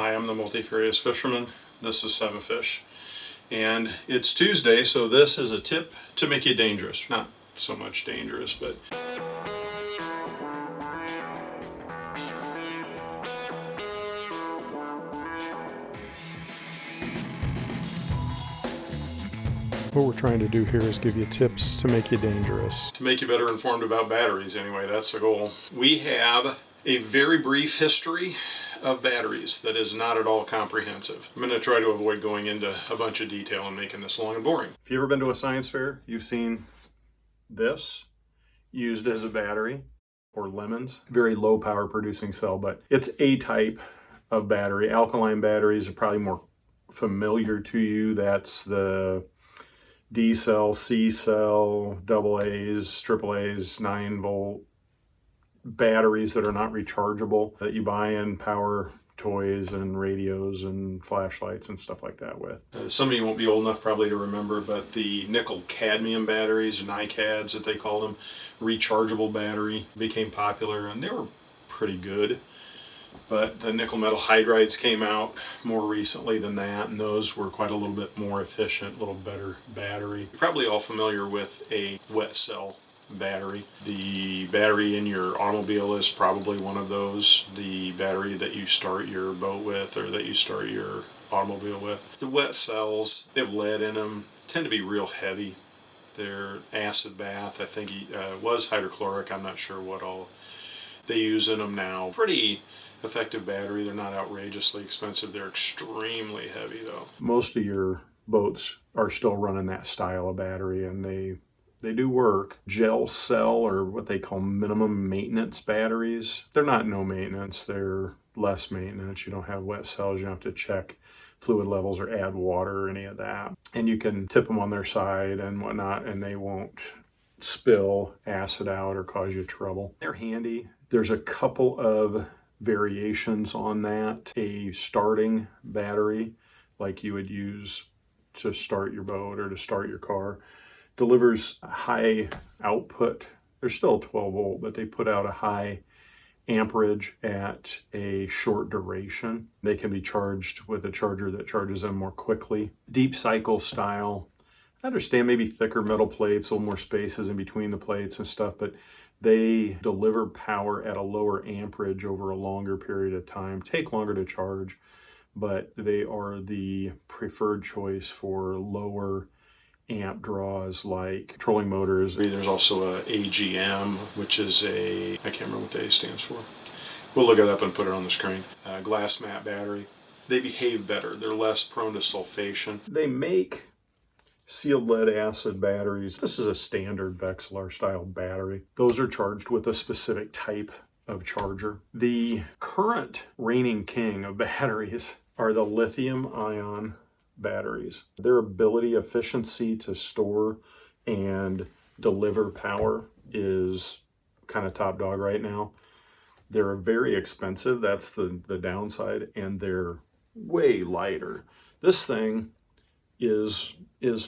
Hi, I'm the Multifarious Fisherman. This is Seven Fish. And it's Tuesday, so this is a tip to make you dangerous. Not so much dangerous, but... What we're trying to do here is give you tips to make you dangerous. To make you better informed about batteries, anyway, that's the goal. We have a very brief history of batteries that is not at all comprehensive. I'm going to try to avoid going into a bunch of detail and making this long and boring. If you've ever been to a science fair, you've seen this used as a battery, or lemons. Very low power producing cell, but it's a type of battery. Alkaline batteries are probably more familiar to you. That's the D cell, C cell, AA's, AAA's, 9-volt batteries that are not rechargeable that you buy in power toys and radios and flashlights and stuff like that with. Some of you won't be old enough probably to remember, but the nickel cadmium batteries, NiCads that they call them, rechargeable battery, became popular, and they were pretty good. But the nickel metal hydrides came out more recently than that, and those were quite a little bit more efficient, a little better battery. You're probably all familiar with a wet cell battery. The battery in your automobile is probably one of those. The battery that you start your boat with, or that you start your automobile with. The wet cells, they have lead in them, tend to be real heavy. They're acid bath, I think it was hydrochloric, I'm not sure what all they use in them now. Pretty effective battery. They're not outrageously expensive. They're extremely heavy though. Most of your boats are still running that style of battery, and they do work. Gel cell, or what they call minimum maintenance batteries, they're not no maintenance, they're less maintenance. You don't have wet cells, you don't have to check fluid levels or add water or any of that. And you can tip them on their side and whatnot, and they won't spill acid out or cause you trouble. They're handy. There's a couple of variations on that. A starting battery, like you would use to start your boat or to start your car, delivers a high output. They're still 12 volt, but they put out a high amperage at a short duration. They can be charged with a charger that charges them more quickly. Deep cycle style, I understand maybe thicker metal plates, a little more spaces in between the plates and stuff, but they deliver power at a lower amperage over a longer period of time, take longer to charge, but they are the preferred choice for lower amp draws like trolling motors. There's also a AGM, which is I can't remember what the A stands for. We'll look it up and put it on the screen. Glass mat battery. They behave better. They're less prone to sulfation. They make sealed lead acid batteries. This is a standard Vexilar style battery. Those are charged with a specific type of charger. The current reigning king of batteries are the lithium ion batteries. Their efficiency to store and deliver power is kind of top dog right now. They're very expensive, that's the downside, and they're way lighter. This thing is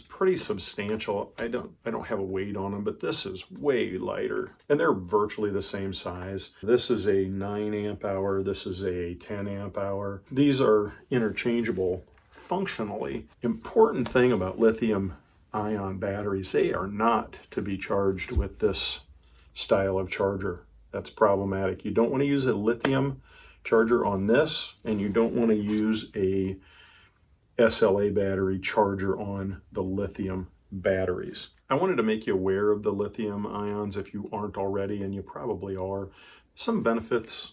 pretty substantial. I don't have a weight on them, but this is way lighter, and they're virtually the same size. This is a 9 amp hour, this is a 10 amp hour. These are interchangeable functionally. Important thing about lithium ion batteries, they are not to be charged with this style of charger. That's problematic. You don't want to use a lithium charger on this, and you don't want to use a SLA battery charger on the lithium batteries. I wanted to make you aware of the lithium ions if you aren't already, and you probably are. Some benefits.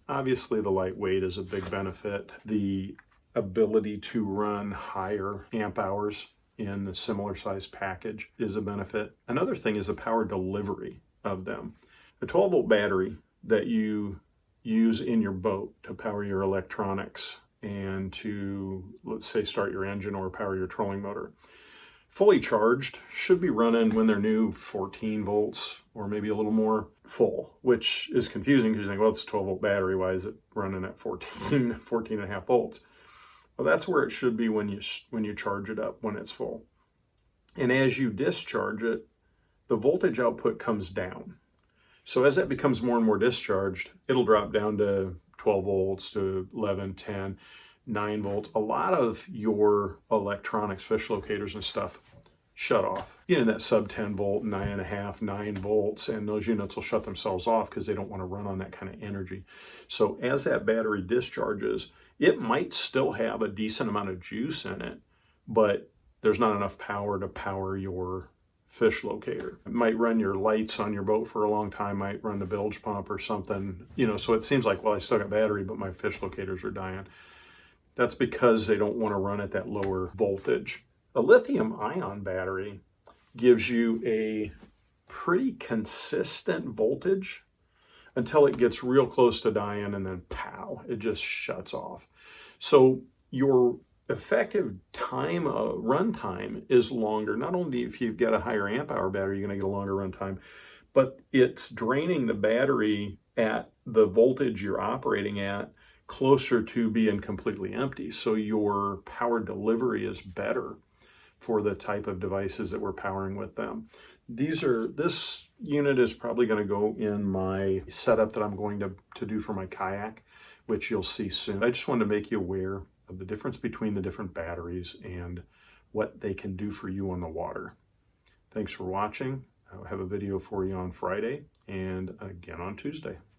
Obviously, the lightweight is a big benefit. The ability to run higher amp hours in a similar size package is a benefit. Another thing is the power delivery of them. A 12 volt battery that you use in your boat to power your electronics and to, let's say, start your engine or power your trolling motor, fully charged, should be running when they're new 14 volts or maybe a little more full, which is confusing because you think, well, it's a 12 volt battery, why is it running at 14 and a half volts? Well, that's where it should be when you charge it up, when it's full. And as you discharge it, the voltage output comes down. So as that becomes more and more discharged, it'll drop down to 12 volts to 11, 10, 9 volts. A lot of your electronics, fish locators and stuff, shut off. You know, that sub 10 volt, 9.5, 9 volts, and those units will shut themselves off because they don't want to run on that kind of energy. So as that battery discharges, it might still have a decent amount of juice in it, but there's not enough power to power your fish locator. It might run your lights on your boat for a long time, might run the bilge pump or something, you know, so it seems like, well, I still got battery, but my fish locators are dying. That's because they don't want to run at that lower voltage. A lithium ion battery gives you a pretty consistent voltage until it gets real close to dying, and then pow, it just shuts off. So your effective time, run time is longer. Not only if you've got a higher amp hour battery, you're going to get a longer run time, but it's draining the battery at the voltage you're operating at closer to being completely empty. So your power delivery is better for the type of devices that we're powering with them. This unit is probably going to go in my setup that I'm going to do for my kayak, which you'll see soon. I just wanted to make you aware of the difference between the different batteries and what they can do for you on the water. Thanks for watching. I'll have a video for you on Friday and again on Tuesday.